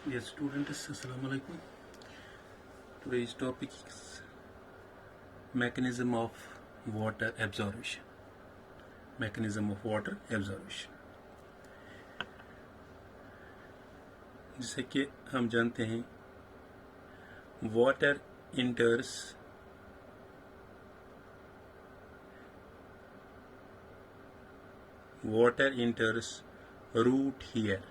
Dear students, Assalamu alaikum. Today's topic is mechanism of water absorption. Mechanism of water absorption. जैसे कि हम जानते हैं, water enters root here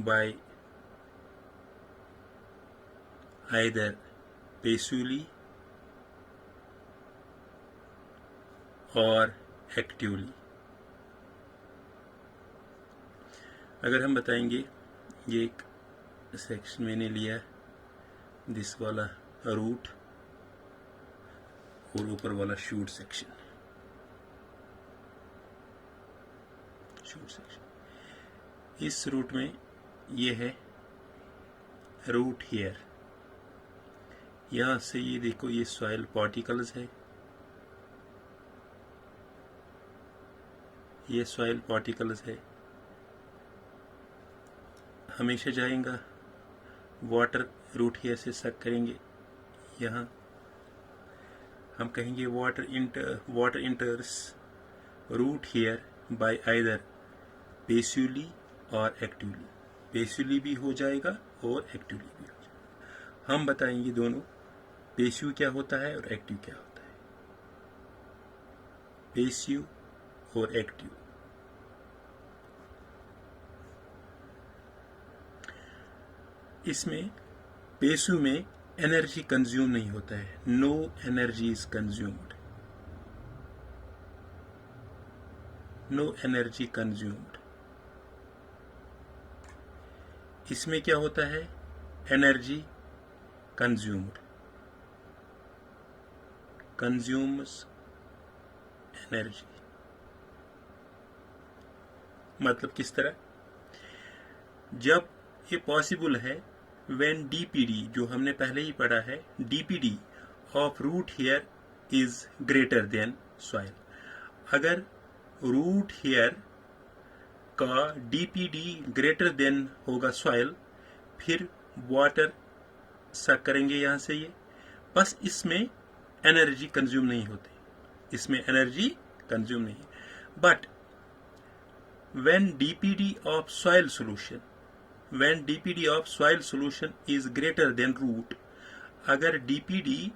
by either passively और actively. अगर हम बताएंगे, ये एक सेक्शन मैंने लिया, दिस वाला रूट और ऊपर वाला शूट सेक्शन। इस रूट में ये है रूट हेयर। यहां से ये देखो, ये सॉइल पार्टिकल्स है, ये सॉइल पार्टिकल्स है। हमेशा जाएगा, वाटर रूट हेयर से सक करेंगे। यहाँ हम कहेंगे water enters root hair by either passively और एक्टिवली। पैसिवली भी हो जाएगा और एक्टिवली भी हो जाएगा। हम बताएंगे दोनों, पैसिव क्या होता है और एक्टिव क्या होता है। पैसिव और एक्टिव। इसमें पैसिव में एनर्जी कंज्यूम नहीं होता है, no energy is consumed. No energy consumed. इसमें क्या होता है, एनर्जी कंज्यूम्ड। Consumes energy. मतलब किस तरह, जब ये पॉसिबल है, व्हेन डीपीडी, जो हमने पहले ही पढ़ा है, DPD of root hair is greater than soil. अगर रूट हेयर का डीपीडी ग्रेटर देन होगा सॉइल, फिर वाटर सक करेंगे यहां से ये। बस इसमें एनर्जी कंज्यूम नहीं होती, इसमें एनर्जी कंज्यूम नहीं। But when DPD of soil solution is greater than root, अगर डीपीडी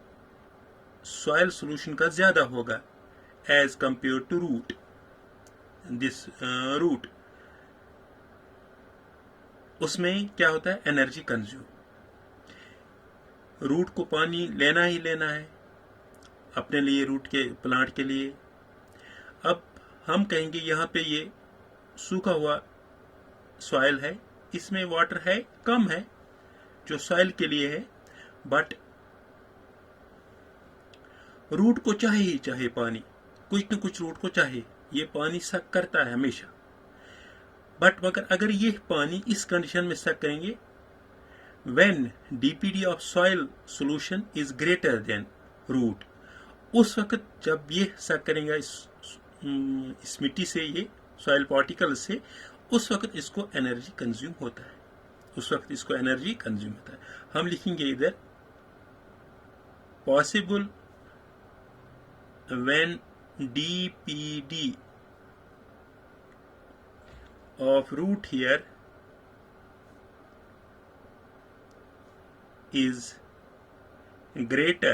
सॉइल सोल्यूशन का ज्यादा होगा as compare to root, this root, उसमें क्या होता है, एनर्जी कंज्यूम। रूट को पानी लेना ही लेना है अपने लिए, रूट के प्लांट के लिए। अब हम कहेंगे यहां पे ये सूखा हुआ सॉइल है, इसमें वाटर है, कम है जो सॉइल के लिए है, बट रूट को चाहे ही चाहे पानी, कुछ न कुछ रूट को चाहिए, ये पानी सक करता है हमेशा। बट मगर अगर ये पानी इस कंडीशन में सक करेंगे, when DPD of soil solution is greater than root, उस वक्त जब ये सक करेंगे इस मिट्टी से, ये सॉइल पार्टिकल से, उस वक्त इसको एनर्जी कंज्यूम होता है, उस वक्त इसको एनर्जी कंज्यूम होता है। हम लिखेंगे इधर possible when DPD of root here is greater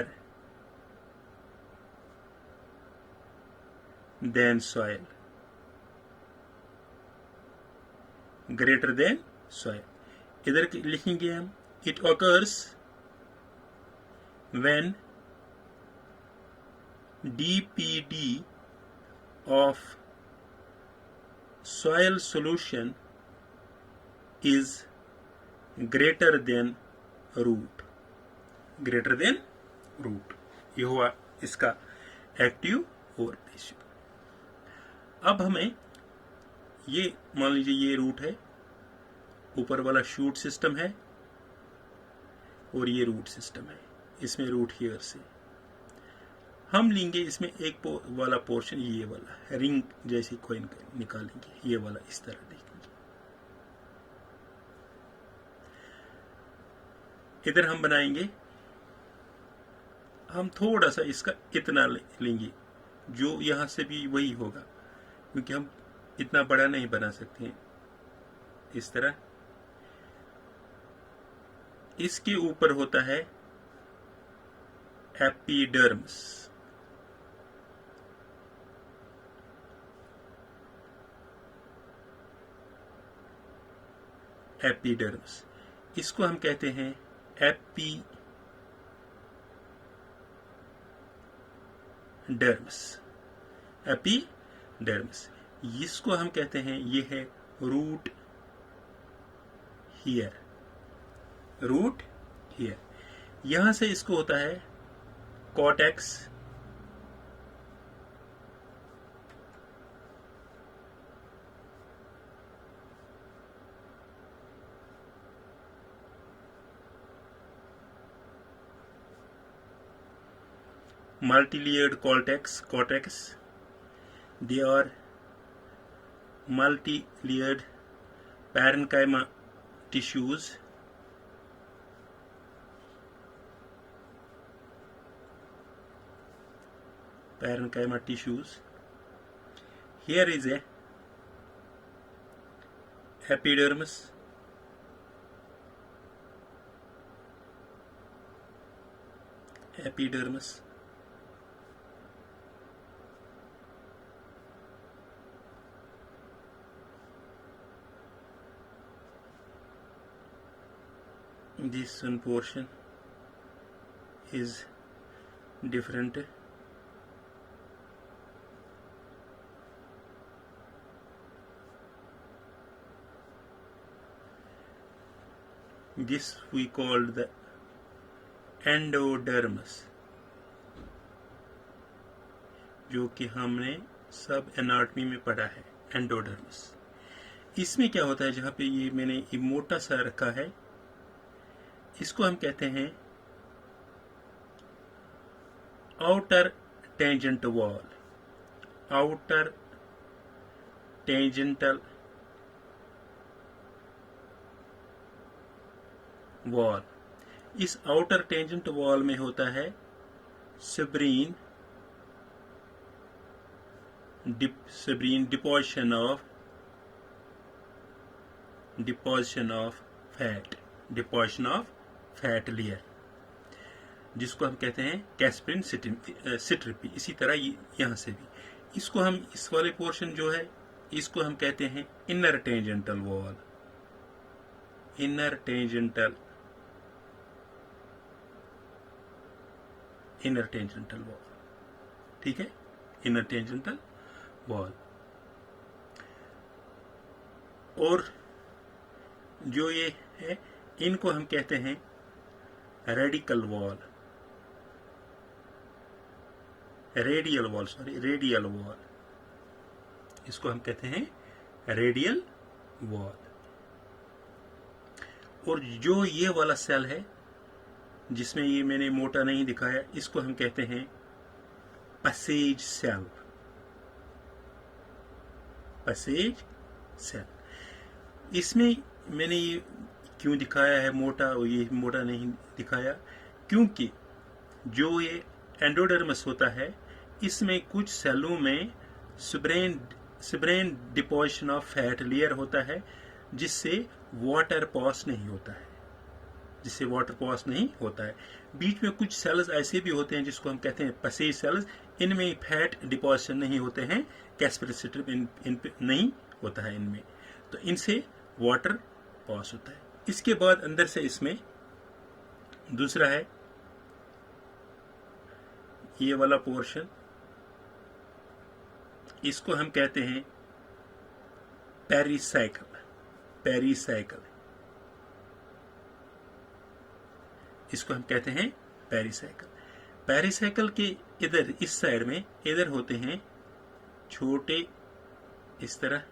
than soil. Greater than soil. इधर लिखेंगे हम, it occurs when dpd of soil solution is greater than root. Greater than root, ये हुआ इसका एक्टिव और पैसिव। अब हमें ये मान लीजिए, ये रूट है, ऊपर वाला शूट सिस्टम है और ये रूट सिस्टम है, इसमें रूट हेयर से हम लेंगे इसमें एक वाला पोर्शन, ये वाला रिंग जैसी कोई निकालेंगे, ये वाला इस तरह देखेंगे। इधर हम बनाएंगे, हम थोड़ा सा इसका इतना लेंगे, जो यहाँ से भी वही होगा, क्योंकि हम इतना बड़ा नहीं बना सकते हैं। इस तरह इसके ऊपर होता है एपिडर्मिस। एपिडर्मिस, इसको हम कहते हैं एपिडर्मिस। एपिडर्मिस, इसको हम कहते हैं, ये है रूट हियर। रूट हियर, यहां से इसको होता है cortex, multi-layered cortex. They are multi-layered parenchyma tissues. Parenchyma tissues. Here is a epidermis. Epidermis. This one portion is different. This we called the endodermis, जो कि हमने सब एनाटॉमी में पढ़ा है। एंडोडर्मस, इसमें क्या होता है, जहां पे ये मैंने ये मोटा सा रखा है, इसको हम कहते हैं outer tangent wall. Outer tangential wall, इस आउटर टेंजेंट वॉल में होता है suberin deposition of fat layer, जिसको हम कहते हैं कैस्परिन सिट्रिपी। इसी तरह यहां से भी इसको हम, इस वाले पोर्शन जो है, इसको हम कहते हैं इनर टेंजेंटल वॉल। इनर टेंजेंटल वॉल, ठीक है, इनर टेंजेंटल वॉल। और जो ये है, इनको हम कहते हैं रेडियल वॉल। इसको हम कहते हैं रेडियल वॉल। और जो ये वाला सेल है, जिसमें ये मैंने मोटा नहीं दिखाया, इसको हम कहते हैं पैसेज सेल। इसमें मैंने ये क्यों दिखाया है मोटा और ये मोटा नहीं दिखाया, क्योंकि जो ये एंडोडर्मस होता है, इसमें कुछ सेलों में सेब्रेन डिपोजिशन ऑफ फैट लेयर होता है, जिससे वाटर पास नहीं होता है। बीच में कुछ सेल्स ऐसे भी होते हैं जिसको हम कहते हैं पैसेज सेल्स, इनमें फैट डिपोजिशन नहीं होते हैं, कैस्परिन सिट्रिपी नहीं होता है इनमें, तो इनसे वाटर पास होता है। इसके बाद अंदर से इसमें दूसरा है ये वाला पोर्शन, इसको हम कहते हैं पेरिसाइकिल। इसको हम कहते हैं पेरिसाइकिल के इधर, इस साइड में इधर होते हैं छोटे, इस तरह,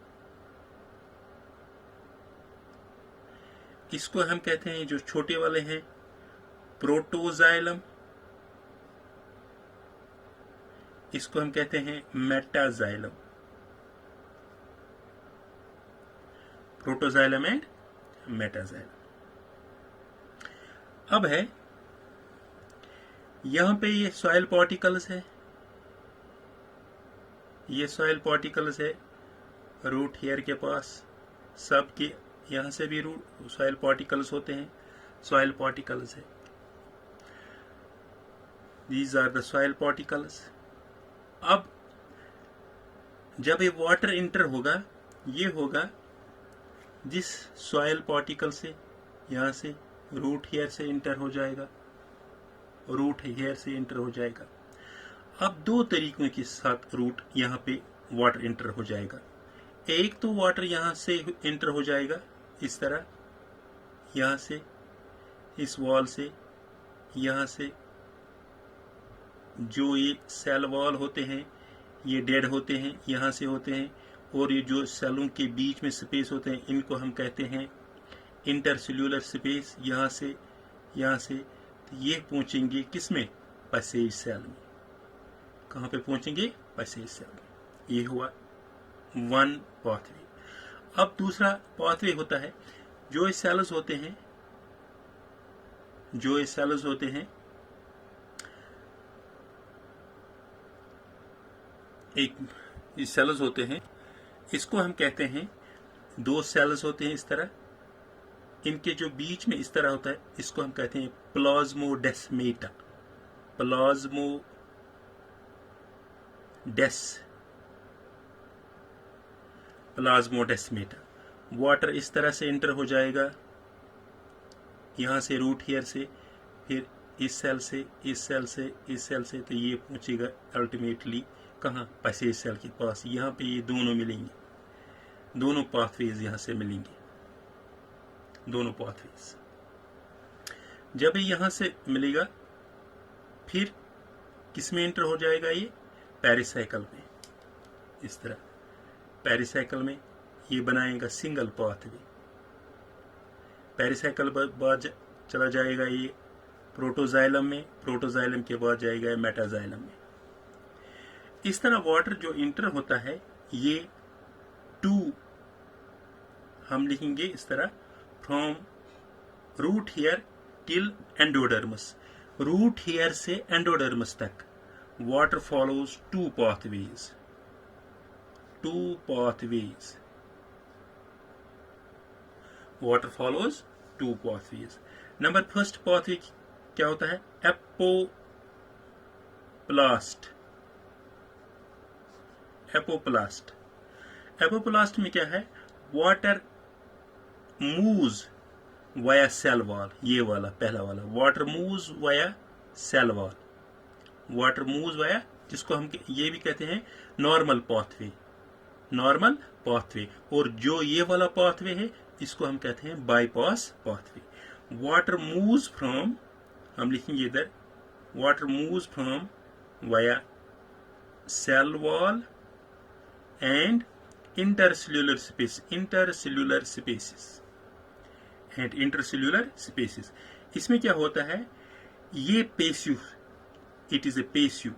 इसको हम कहते हैं, जो छोटे वाले हैं, प्रोटोजाइलम। इसको हम कहते हैं मेटाजाइलम। Protoxylem and metaxylem. अब है यहां पे ये सॉइल पार्टिकल्स है, ये सॉइल पार्टिकल्स है रूट हेयर के पास, सब के यहां से भी रूट सॉइल पार्टिकल्स होते हैं, सॉइल पार्टिकल्स है, these are the soil particles. अब जब ये वाटर इंटर होगा, ये होगा जिस सॉइल पार्टिकल से, यहां से रूट हेयर से इंटर हो जाएगा, रूट हेयर से इंटर हो जाएगा। अब दो तरीकों के साथ रूट यहां पे वाटर इंटर हो जाएगा। एक तो वाटर यहां से इंटर हो जाएगा इस तरह, यहां से इस वॉल से, यहां से जो ये सेल वॉल होते हैं ये डेड होते हैं, यहां से होते हैं, और ये जो सेलों के बीच में स्पेस होते हैं इनको हम कहते हैं इंटरसेल्यूलर स्पेस। यहां से तो ये पहुंचेंगे किसमें, पैसेज सेल में। कहां पे पहुंचेंगे, पैसेज सेल में। ये हुआ वन पाथवे। अब दूसरा पाथवे होता है, जो सेल्स होते हैं, जो सेल्स होते हैं, एक सेल्स होते हैं, इसको हम कहते हैं, दो सेल्स होते हैं इस तरह, इनके जो बीच में इस तरह होता है, इसको हम कहते हैं प्लाज्मोडेस्मेटा, प्लाज्मोडेस्मेटा। वाटर इस तरह से इंटर हो जाएगा, यहां से रूट हेयर से, फिर इस सेल से, इस सेल से, इस सेल से, तो ये पहुंचेगा अल्टीमेटली कहां, पैसेज सेल के पास। यहां पे ये दोनों मिलेंगे, दोनों पाथवेज यहां से मिलेंगे, दोनों पाथवेज। जब ये यहां से मिलेगा, फिर किसमें इंटर हो जाएगा, ये पेरिसाइकिल में। इस तरह पेरिसाइकिल में ये बनाएगा सिंगल पाथवे। पेरिसाइकिल बाद चला जाएगा ये प्रोटोजाइलम में, प्रोटोजाइलम के बाद जाएगा मेटाजाइलम में। इस तरह वाटर जो इंटर होता है, ये टू हम लिखेंगे इस तरह, from root hair till endodermis. Root hair से एंडोडर्मस तक water follows two pathways, water follows two pathways. Number first pathway क्या होता है, एपोप्लास्ट। एपोप्लास्ट में क्या है, water moves via cell wall, ये वाला पहला वाला, water moves via cell wall, water moves via, जिसको हम ये भी कहते हैं नॉर्मल पाथवे, और जो ये वाला पाथवे है इसको हम कहते हैं bypass pathway. Water moves from, हम लिखेंगे इधर, water moves from via cell wall and intercellular spaces। इसमें क्या होता है, ये passive, it is a passive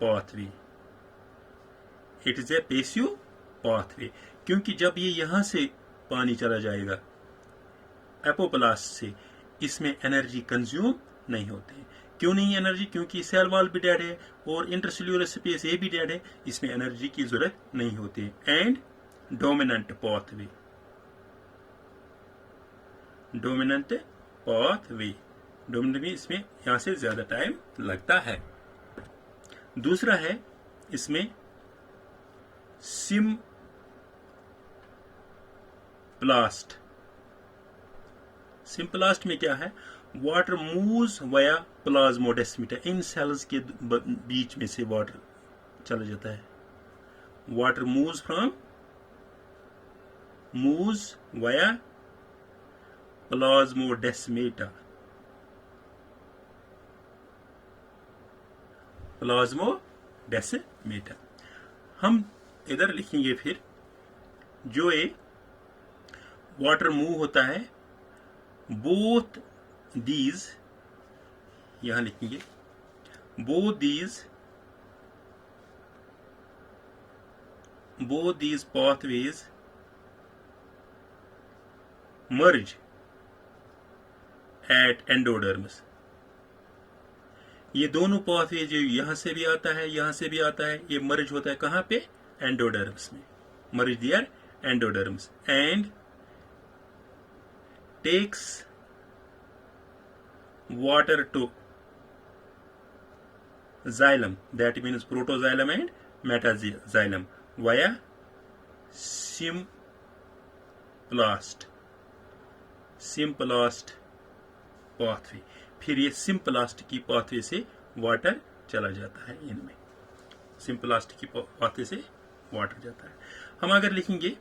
pathway, क्योंकि जब ये यहां से पानी चला जाएगा एपोप्लास्ट से, इसमें एनर्जी कंज्यूम नहीं होती है। क्यों नहीं एनर्जी, क्योंकि सेल वॉल भी डेड है और इंटरसेल्यूलर स्पेस ये भी डेड है, इसमें एनर्जी की जरूरत नहीं होती है। एंड डोमिनेंट पाथवे में इसमें यहां से ज्यादा टाइम लगता है। दूसरा है इसमें सिम्प्लास्ट में क्या है, वाटर मूव्स वाया प्लाज्मोडेस्मेटा। इन सेल्स के बीच में से वाटर चला जाता है, वाटर मूव्स वाया प्लाज्मोडेस्मेटा। हम इधर लिखेंगे फिर, जो ये वाटर मूव होता है, बोथ दीज, यहां लिखेंगे both these pathways merge at endodermis. ये दोनों पाथवे जो यहां से भी आता है यहां से भी आता है, ये मर्ज होता है कहां पे? एंडोडर्मिस में। Merge their endodermis and takes water to xylem, that means protoxylem and metaxylem via symplast pathway। फिर ये सिम्प्लास्ट की पाथवे से वाटर चला जाता है इनमें, सिम्प्लास्ट की पाथवे से वाटर जाता है। हम अगर लिखेंगे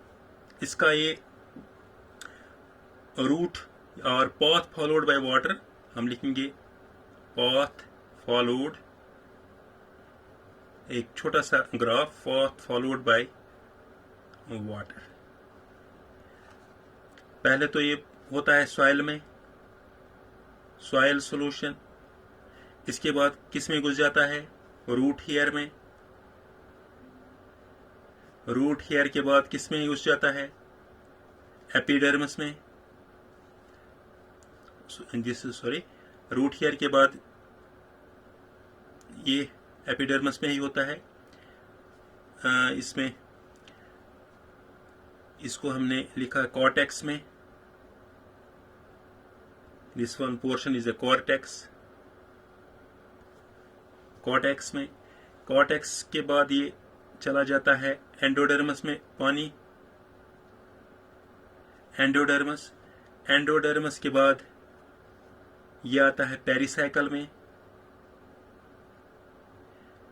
इसका ये रूट और पाथ फॉलोड बाय वाटर, हम लिखेंगे पाथ फॉलोड, एक छोटा सा graph, path followed by water. पहले तो ये होता है सॉइल में, सॉइल सॉल्यूशन। इसके बाद किस में घुस जाता है? रूट हेयर में। रूट हेयर के बाद किस में घुस जाता है? एपिडर्मिस में। रूट हेयर के बाद ये एपिडर्मिस में ही होता है। इसमें इसको हमने लिखा कॉर्टेक्स में। This one portion is a cortex. Cortex में, कॉर्टेक्स के बाद ये चला जाता है एंडोडर्मिस में पानी। एंडोडर्मिस, एंडोडर्मिस के बाद ये आता है पेरिसाइकल में।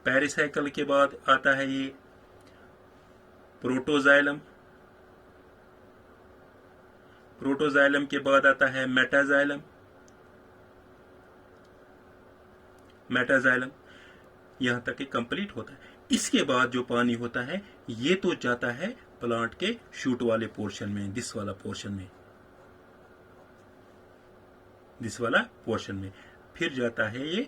पेरिसाइकल के बाद आता है ये प्रोटोजाइलम। प्रोटोजाइलम के बाद आता है मेटाजाइलम। मेटाजाइलम यहां तक कंप्लीट होता है। इसके बाद जो पानी होता है ये तो जाता है प्लांट के शूट वाले पोर्शन में, दिस वाला पोर्शन में, दिस वाला पोर्शन में, फिर जाता है ये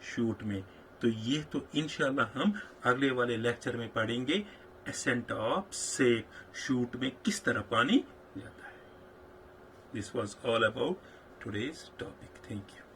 शूट में। तो ये तो इंशाल्लाह हम अगले वाले लेक्चर में पढ़ेंगे एसेंट ऑफ सेक, शूट में किस तरह पानी जाता है। This was all about today's topic. Thank you.